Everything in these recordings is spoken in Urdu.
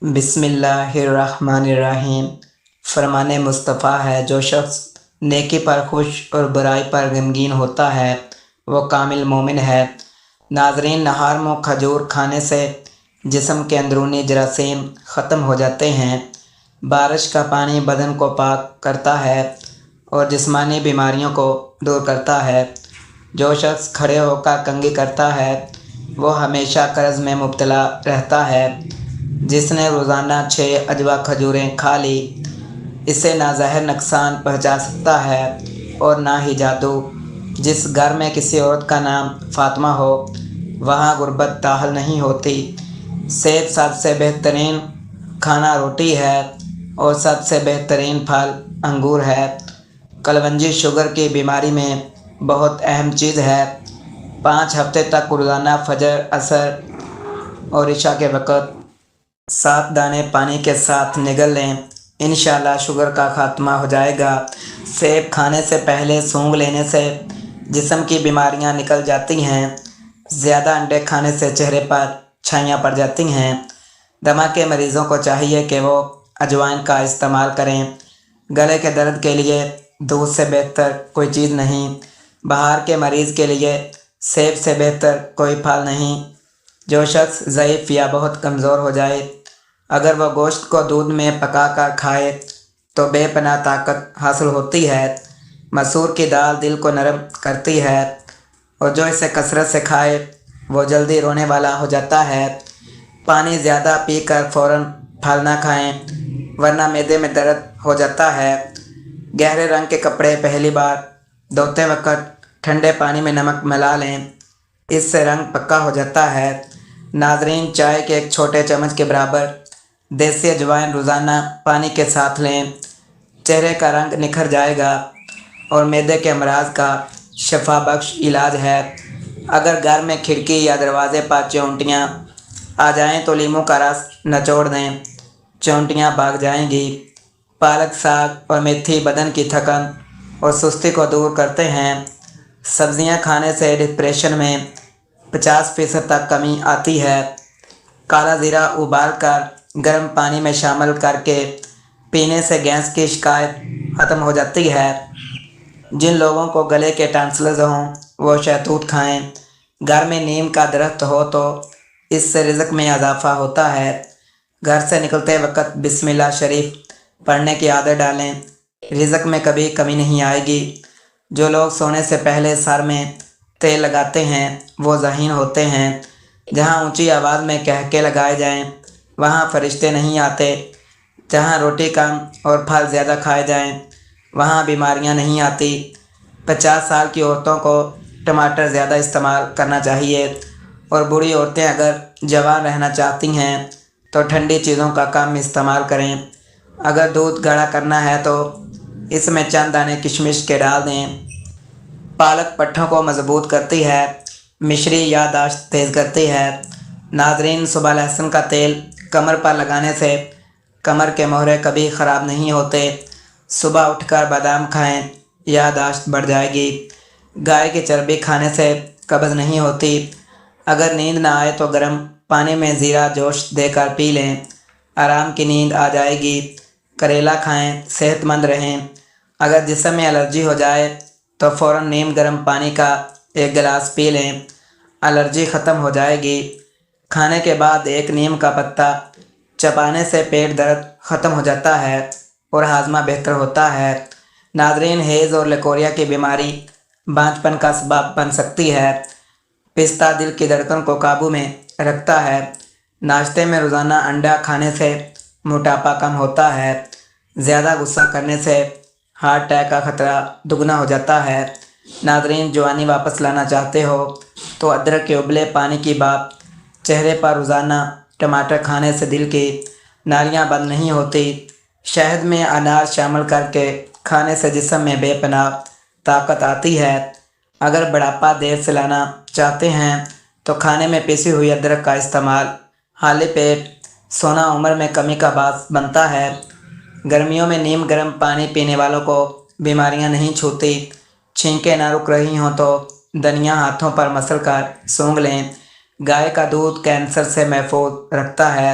بسم اللہ الرحمن الرحیم۔ فرمان مصطفیٰ ہے، جو شخص نیکی پر خوش اور برائی پر غمگین ہوتا ہے وہ کامل مومن ہے۔ ناظرین، نہار منہ کھجور کھانے سے جسم کے اندرونی جراثیم ختم ہو جاتے ہیں۔ بارش کا پانی بدن کو پاک کرتا ہے اور جسمانی بیماریوں کو دور کرتا ہے۔ جو شخص کھڑے ہو کر کنگھی کرتا ہے وہ ہمیشہ قرض میں مبتلا رہتا ہے۔ جس نے روزانہ 6 اجوا کھجوریں کھا لی، اسے نہ زہر نقصان پہنچا سکتا ہے اور نہ ہی جادو۔ جس گھر میں کسی عورت کا نام فاطمہ ہو وہاں غربت داخل نہیں ہوتی۔ سیب سب سے بہترین کھانا روٹی ہے اور سب سے بہترین پھل انگور ہے۔ کلونجی شوگر کی بیماری میں بہت اہم چیز ہے۔ 5 ہفتے تک روزانہ فجر، عصر اور عشاء کے وقت 7 دانے پانی کے ساتھ نگل لیں، انشاءاللہ شوگر کا خاتمہ ہو جائے گا۔ سیب کھانے سے پہلے سونگھ لینے سے جسم کی بیماریاں نکل جاتی ہیں۔ زیادہ انڈے کھانے سے چہرے پر چھائیاں پڑ جاتی ہیں۔ دمہ کے مریضوں کو چاہیے کہ وہ اجوائن کا استعمال کریں۔ گلے کے درد کے لیے دودھ سے بہتر کوئی چیز نہیں۔ بخار کے مریض کے لیے سیب سے بہتر کوئی پھل نہیں۔ جو شخص ضعیف یا بہت کمزور ہو جائے، اگر وہ گوشت کو دودھ میں پکا کر کھائے تو بے پناہ طاقت حاصل ہوتی ہے۔ مسور کی دال دل کو نرم کرتی ہے اور جو اسے کثرت سے کھائے وہ جلدی رونے والا ہو جاتا ہے۔ پانی زیادہ پی کر فوراً پھل نہ کھائیں ورنہ معدے میں درد ہو جاتا ہے۔ گہرے رنگ کے کپڑے پہلی بار دھوتے وقت ٹھنڈے پانی میں نمک ملا لیں، اس سے رنگ پکا ہو جاتا ہے۔ ناظرین، چائے کے ایک چھوٹے چمچ کے برابر دیسی اجوائن روزانہ پانی کے ساتھ لیں، چہرے کا رنگ نکھر جائے گا اور معدے کے امراض کا شفا بخش علاج ہے۔ اگر گھر میں کھڑکی یا دروازے پر چیونٹیاں آ جائیں تو لیموں کا رس نچوڑ دیں، چیونٹیاں بھاگ جائیں گی۔ پالک ساگ اور میتھی بدن کی تھکن اور سستی کو دور کرتے ہیں۔ سبزیاں کھانے سے ڈپریشن میں 50% تک کمی آتی ہے۔ کالا زیرہ ابال کر گرم پانی میں شامل کر کے پینے سے گیس کی شکایت ختم ہو جاتی ہے۔ جن لوگوں کو گلے کے ٹانسلز ہوں وہ شہتوت کھائیں۔ گھر میں نیم کا درخت ہو تو اس سے رزق میں اضافہ ہوتا ہے۔ گھر سے نکلتے وقت بسم اللہ شریف پڑھنے کی عادت ڈالیں، رزق میں کبھی کمی نہیں آئے گی۔ جو لوگ سونے سے پہلے سر میں تیل لگاتے ہیں وہ ذہین ہوتے ہیں۔ جہاں اونچی آواز میں قہقہے لگائے جائیں وہاں فرشتے نہیں آتے۔ جہاں روٹی کم اور پھل زیادہ کھائے جائیں وہاں بیماریاں نہیں آتی۔ 50 سال کی عورتوں کو ٹماٹر زیادہ استعمال کرنا چاہیے اور بوڑھی عورتیں اگر جوان رہنا چاہتی ہیں تو ٹھنڈی چیزوں کا کم استعمال کریں۔ اگر دودھ گاڑھا کرنا ہے تو اس میں چند دانے کشمش کے ڈال دیں۔ پالک پٹھوں کو مضبوط کرتی ہے، مشری یادداشت تیز کرتی ہے۔ ناظرین، صبح لہسن کا تیل کمر پر لگانے سے کمر کے مہرے کبھی خراب نہیں ہوتے۔ صبح اٹھ کر بادام کھائیں، یادداشت بڑھ جائے گی۔ گائے کی چربی کھانے سے قبض نہیں ہوتی۔ اگر نیند نہ آئے تو گرم پانی میں زیرہ جوش دے کر پی لیں، آرام کی نیند آ جائے گی۔ کریلا کھائیں، صحت مند رہیں۔ اگر جسم میں الرجی ہو جائے تو فوراً نیم گرم پانی کا 1 گلاس پی لیں، الرجی ختم ہو جائے گی۔ کھانے کے بعد 1 نیم کا پتا چبانے سے پیٹ درد ختم ہو جاتا ہے اور ہاضمہ بہتر ہوتا ہے۔ ناظرین، ہیز اور لیکوریا کی بیماری بانجھپن کا سبب بن سکتی ہے۔ پستہ دل کی دھڑکن کو قابو میں رکھتا ہے۔ ناشتے میں روزانہ انڈا کھانے سے موٹاپا کم ہوتا ہے۔ زیادہ غصہ کرنے سے ہارٹ اٹیک کا خطرہ دگنا ہو جاتا ہے۔ ناظرین، جوانی واپس لانا چاہتے ہو تو ادرک کے ابلے پانی کی بھاپ چہرے پر روزانہ ٹماٹر کھانے سے دل کی نالیاں بند نہیں ہوتی۔ شہد میں انار شامل کر کے کھانے سے جسم میں بے پناہ طاقت آتی ہے۔ اگر بڑھاپا دیر سے لانا چاہتے ہیں تو کھانے میں پیسی ہوئی ادرک کا استعمال خالی پیٹ سونا عمر میں کمی کا باعث بنتا ہے۔ گرمیوں میں نیم گرم پانی پینے والوں کو بیماریاں نہیں چھوتی۔ چھینکیں نہ رک رہی ہوں تو دھنیا ہاتھوں پر مسل کر سونگھ لیں۔ گائے کا دودھ کینسر سے محفوظ رکھتا ہے۔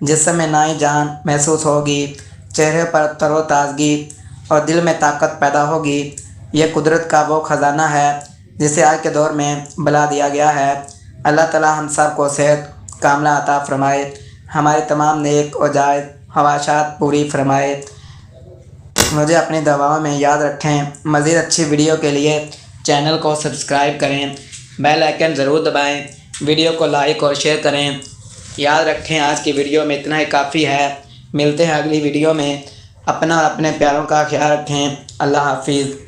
جسم میں نئی جان محسوس ہوگی، چہرے پر تر و تازگی اور دل میں طاقت پیدا ہوگی۔ یہ قدرت کا وہ خزانہ ہے جسے آج کے دور میں بلا دیا گیا ہے۔ اللہ تعالی ہم سب کو صحت کاملہ عطا فرمائے، ہماری تمام نیک و جائز خواہشات پوری فرمائے۔ مجھے اپنی دعاؤں میں یاد رکھیں۔ مزید اچھی ویڈیو کے لیے چینل کو سبسکرائب کریں، بیل آئیکن ضرور دبائیں، ویڈیو کو لائک اور شیئر کریں۔ یاد رکھیں آج کی ویڈیو میں اتنا ہی کافی ہے۔ ملتے ہیں اگلی ویڈیو میں۔ اپنا اور اپنے پیاروں کا خیال رکھیں۔ اللہ حافظ۔